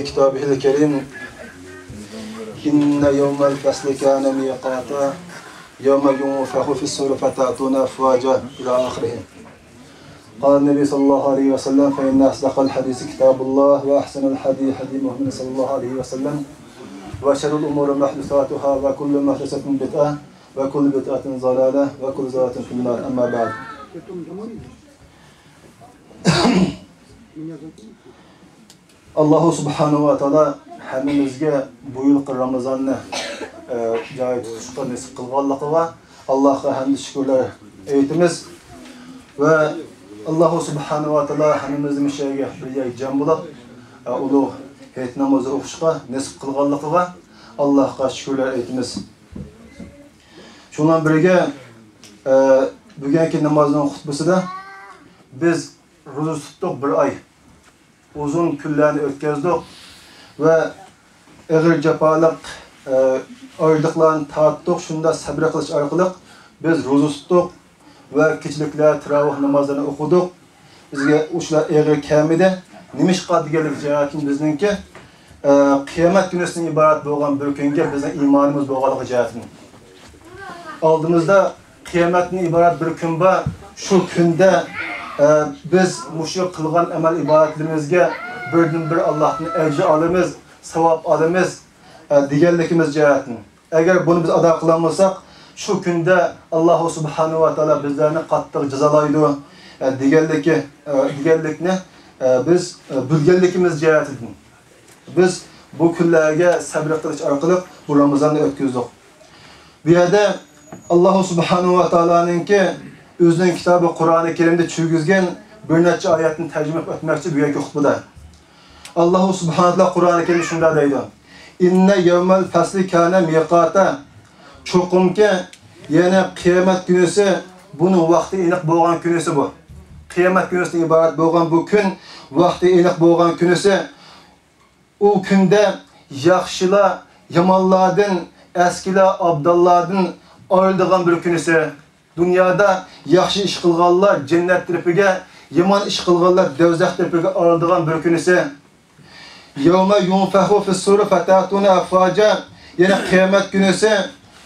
كتابه الكريم إن يوم الفصل كان ميقاتا يوم ينفخ في الصور فتأتون أفواجا إلى آخره. قال النبي صلى الله عليه وسلم فإن أصدق الحديث كتاب الله وأحسن الحديث حديث محمد صلى الله عليه وسلم وشر الأمور محدثاتها وكل محدثة بدعة وكل بدعة ضلالة وكل ضلالة في النار. أما بعد. Allahu subhanahu wa ta'ala hammamizga bu yilgi Ramazonni joy tutishga nasib qilganligiga Allohga hamd shukrlar aytamiz va Allahu subhanahu wa ta'ala hammamizni mishaga birga jam bo'lib ulug' hayit namozi o'qishga nasib qilganligiga Allohga shukrlar aytamiz. Shundan birga bugungi namozning xutbasida biz ro'za tutdik bir oy. Uzun kunlarni o'tkazdik va og'ir jafoliq oyliqlarni tortdik. Shunda sabr qilish orqali biz ro'za tutdik va kechiliklar tarovih namozlarini o'qidik. Bizga o'shalar og'ir kamida nimishqa deganlik jihatdan bizningki qiyomat kunisidan iborat bo'lgan bir kunga bizning iymonimiz bo'lganligi jihatdan. Oldimizda qiyomatning iborat bir kun bor. Shu kunda biz mushu qilgan amal ibodatlarimizga birdan bir Allohning ajri olamiz, savob olamiz deganligimiz jihatdan. Agar buni biz ado qilmasak, shu kunda Alloh subhanahu va taolo bizlarni qattiq jazolaydi deganlikni biz bilganligimiz jihatdan. Biz bu kunlarga sabr qilish orqali bu Ramazonni o'tkazdik. Bu yerda Alloh subhanahu va taoloninki o'zining kitobi Qur'oni Karimda tushirgan bir necha oyatni tarjima etmoqchi bugungi xutbada. Alloh subhanahu va taolo Qur'oni Karimda shunday deydi: "Inna yawmal fasli kana miqata." Cho'qimki, yana qiyomat kunisi buning vaqti aniq bo'lgan kunisi bu. Qiyomat kunisidan iborat bo'lgan bu kun vaqti aniq bo'lgan kunisi. U kunda yaxshilar yomonlardan, eskilar abdallardan ayrıladigan bir kunisi. Dunyoda yaxshi ish qilganlar jannat tarafiga, yomon ish qilganlar do'zax tarafiga ayrıladigan bir kunisi. Yawma yunfahu fis-suri fatatuna afwaja. Yana qiyomat kunisi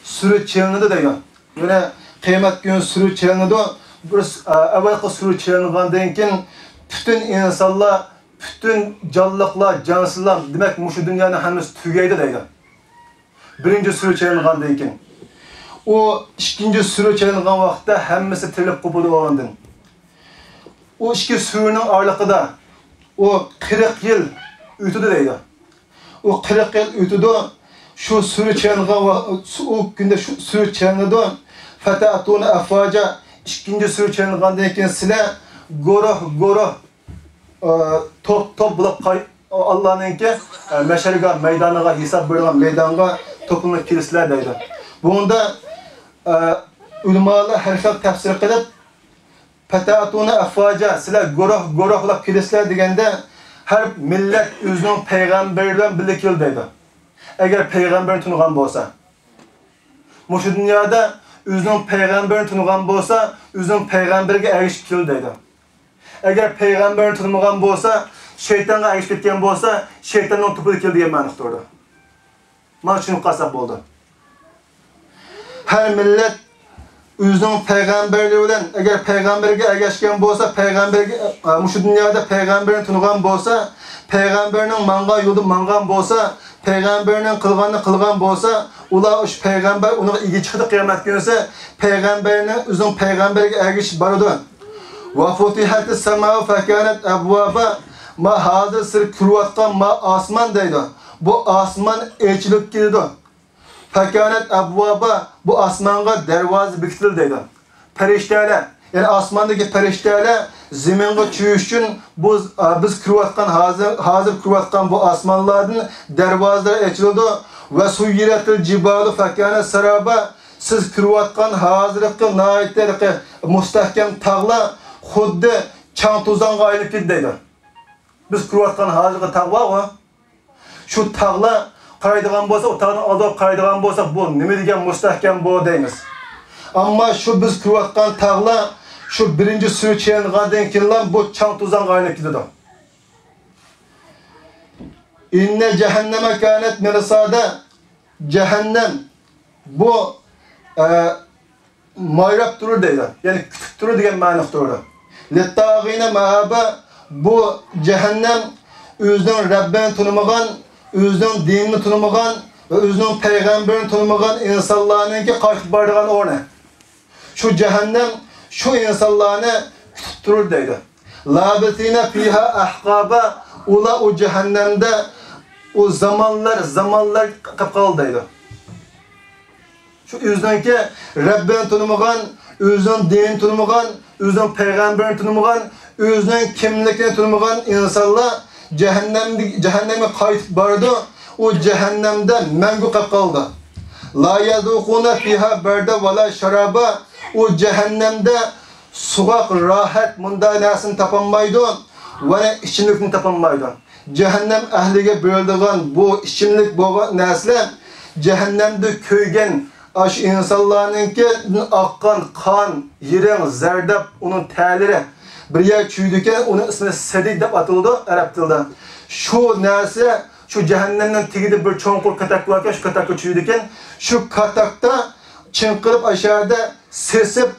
suri chelinadi degan. Yana qiyomat kuni suri chelinadi. Bir avvalgi suri chelingandan keyin butun insonlar, butun jonliqlar, jonsizlar demak mushu dunyoni hammasi tugaydi degan. Birinchi suri chelingandan keyin o ikinci sürü çalıngan vaqtda hammasi tirilib qopadi o'g'andan. O ikki sürünün aralig'ida o 40 yil o'tdi deydi. O 40 yil o'tdi. Shu sürü çalıngan o kunda shu sürü çalınadi. Fatatuna afwaja ikinci sürü çalıngandan keyin sizlar guruh top bo'lib Allohninki mashariga maydoniga hisob bergan maydonga to'planib kelisizlar deydi. Bunda ulamalar har xil tafsir qilib fatatuna afwaja sizlar guruhlab kelisizlar deganda har millat o'zining payg'ambari bilan birga keldi deydi. Agar payg'ambarni tunigan bo'lsa, mushu dunyoda o'zining payg'ambarini tunigan bo'lsa, o'zining payg'ambariga erishib keldi deydi. Agar payg'ambarni tunimagan bo'lsa, shaytonga erishib ketgan bo'lsa, shaytonning to'piga keldi degan ma'no turdi. Mana shuni qasab bo'ldi. Her millet o'zining payg'ambari bilan agar payg'ambarga ergashgan bo'lsa, payg'ambarga mushu dunyoda payg'ambarni tunigan bo'lsa, payg'ambarning mangan yo'lda mangan bo'lsa, payg'ambarning qilganini qilgan bo'lsa, ular o'sha payg'ambar uni ega chiqdi qiyomat kunisi, payg'ambarni o'zining payg'ambariga ergashib boradi. Va futihatis samau fa kanat abwaba ma hozir sir kurayotgan ma osmon deydi. Bu osmon ochilib keldi. Fakanat abwaba bu osmonga darvoza bekitildi deydi. Farishtalar, ya'ni osmondagi farishtalar zaminga tushish uchun biz kirayotgan hozir kirayotgan bu osmonlardan darvozalar ochildi va suyiratil jibalu fakanat saraba siz kirayotgan hozirgi noyatlarga mustahkam tog'lar xuddi chang to'zonga aylanib ketdi deydi. Biz kirayotgan hozirgi tog'lar shu tog'lar qaraydigan bo'lsa, o tog'dan oldiga qaraydigan bo'lsa, bu nima degan mustahkam bu deymiz. Ammo shu biz kirayotgan tog'lar shu birinchi suri chelingandan keyin bu chang to'zonga aylanib ketdi. İnne cehenneme kânet mirsâde. Cehennem bu mayrab durur deydi. Yani kütüp durur degan ma'noda durur. Littâgîne ma'aba, bu cehennem özünün Rabbini tanımagan, özünün dinini tanımagan ve özünün peygamberini tanımagan insanlarınki qaytib baradigan o'rni. Şu cehennem şu insanlarni kütüp durur deydi. Labisine fiha ahqaba, ula o cehennemde o zamanlar qap qaldıydı. Şu özününki Rabbini tanımagan, özünün dinini tanımagan, özünün peygamberini tanımagan, özünün kimlikini tanımagan insanlar cehenneme qaytib bardı. O cehennemde mengu qap qaldı. La yazuquna fiha barda ve la şaraba. O cehennemde suğaq, rahat, munda narsini tapanmaydı ve içimlikni tapanmaydı. Cehennem ehliga böldigan bu içimlik bo'lgan narsalar cehennemde köygen aş insanlarınki aqqan qon, yiring, zardab, onun ta'liri bir yer çüydüken onun ismi sadik deb atıldı arab tilida. Şu narsa şu cehennemden tigide bir cho'nqur katak varken şu katakka çüydüken şu katakta çınqırıp aşağıda sesip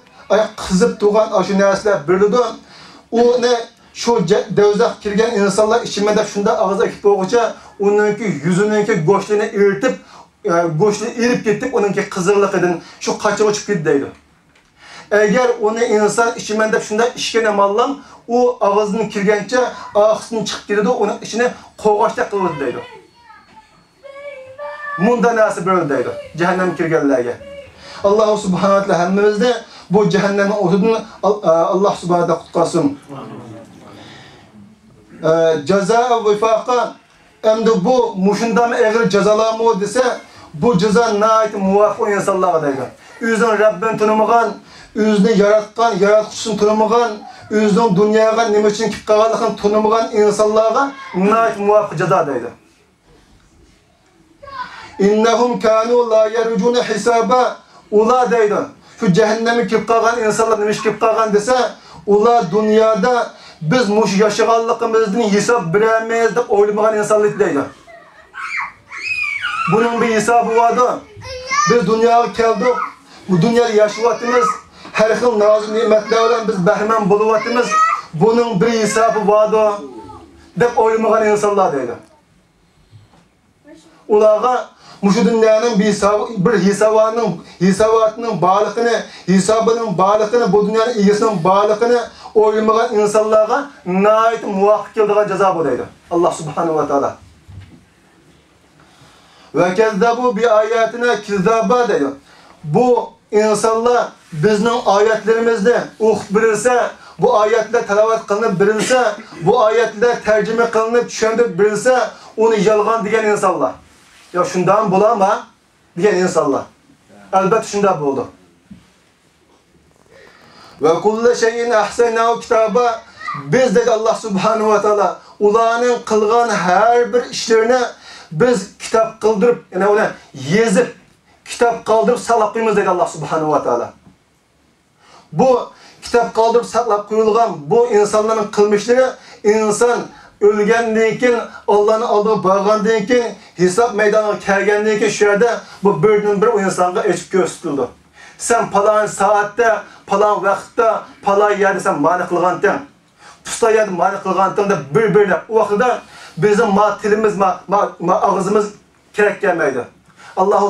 qizib turgan şu narsalar birildi. O ne şu devzaq kirgen insanlar içimde şunda ağza ekip boğuça onunki yüzününki goşluğunu eritip goşluğu erip ketip onunki qizirliq edin şu qaçıp uçup ketdi deydi. Eğer onu insan içimde şunda işkene mallam o ağzının kirgençe ağzını çıkıp girdi onun içine qoğaçta qıldı deydi. Munda nasıl böyle deydi cehennem kirgenlerge. Allah subhanahu wa ta'ala hemmimizde bu cehennemin odunu Allah subhanahu wa ta'ala qutqarsın. Ceza ve vifaqa endi bu muşundam eğer cezalamı dese bu ceza nait muvafiq insanlarga deydi. Özünün Rabbini tanımagan, özünü yaratgan, yaratquchisini tanımagan, özünün dunyoga nima uchun kelib qolganligini tanımagan insanlarga nait muvafiq ceza deydi. İnnehum kanu la yarjuna hisaba. Ular deydi. Şu cehenneme kelib qolgan insanlar nima ish kelib qolgan desa, ular dunyoda biz mush yaşaganligimizdan hesap beramiz deb o'ylamagan insonlar deydi. Bunun bir hesabı vardı. Biz dunyoga keldik. Bu dunyoda yaşayapmiz. Her xil nozik ne'matlardan biz bahramand bo'lyapmiz. Bunun bir hesabı vardı deb o'ylamagan insonlar deydi. Ularga mushu dunyoning bir hisobotining borligini, bu dunyoning egasining borligini o'ylamagan insonlarga nihoyat muvofiq keladigan jazo bu deydi. Alloh subhanahu va taolo. Ve kezzabu bi ayatina kizzaba deydi. Bu insanlar bizning oyatlarimizda o'qib berilse, bu oyatlar tilovat qilinib berilse, bu oyatlar tarjima qilinib tushuntirib berilse, onu yolg'on degan insonlar. Ya shundan bo'ladimi degan insonlar. Albatta shunda bo'ldi. Ve kullu şeyin ahsanahu kitaba. Biz dedi Allah subhanahu wa taala ularning qilgan her bir ishlarini biz kitap qildirib, yani onu yezib, kitap qoldirib saqlab qo'yamiz dedi Allah subhanahu wa taala. Bu kitap qoldirib saqlab qo'yilgan bu insonlarning qilmishlari inson o'lgandan keyin Allohning oldiga borgandan keyin hisob maydoniga kelgandan keyin shu yerda bu birdan bir insonga ochib ko'rsatildi. Sen falan saatte, falan vaqtda, falan yerde sen mani qilganding. Pusta yerde mani qilganding deb bir-birine o vaqtda bizim tilimiz, ağzımız kerak gelmeydi. Allah